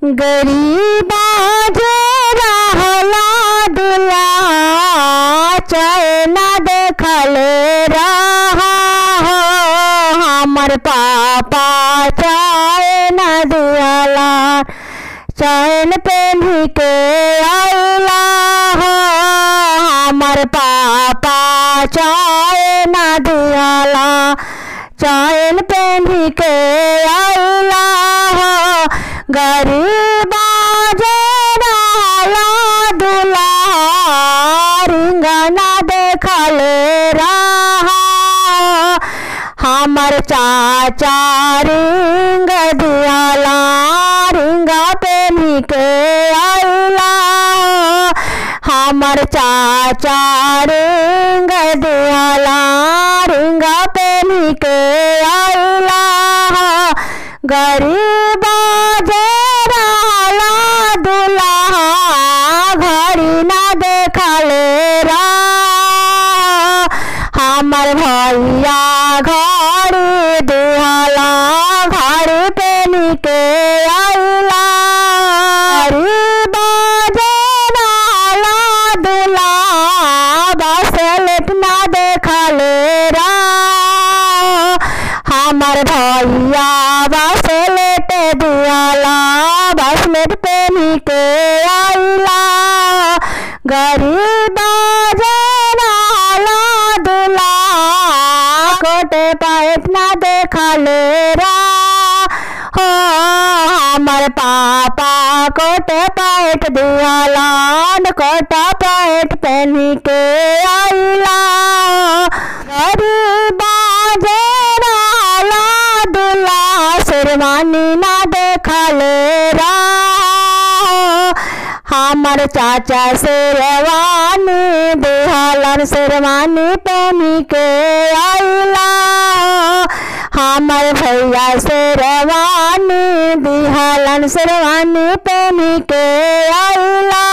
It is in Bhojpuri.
गरीबा जे रहला दुला चैन देखल रहा हो हमर पापा चैन दियाला चैन पेन्ही के आइला हो हमर पापा चैन दियाला चैन पेन्ही के आइला हो गरीबा जे रहला दुला रिंगना देखल रहा हमर चाचा रिंग दियाला रिंगा पेन्ही के आइला हमर चाचा रिंग दियाला रिंगा पेन्ही के आइला गरीबा जे रहला दुल्हा घड़ी ना देखल रहा हमर भैया घड़ी दिहला घड़ी पेन्ही के आइला गरीबा जे रहला दुल्हा बसलेट ना देखल रहा हमर भैया बसलेट दियाला बसलेट पेन्ही के आइला गरीबा जे रहला दुल्हा कोटे पैंट ना देखल रहा हो हमर पापा कोटे पैंट दियाला कोटा पैंट पेन्ही के आइला गरीबा जे रहला दुल्हा शेरवानी ना देखल रहा हमर चाचा शेरवानी दिहलन शेरवानी पेन्ही के आइला हमर भैया शेरवानी दिहलन शेरवानी पेन्ही के आइला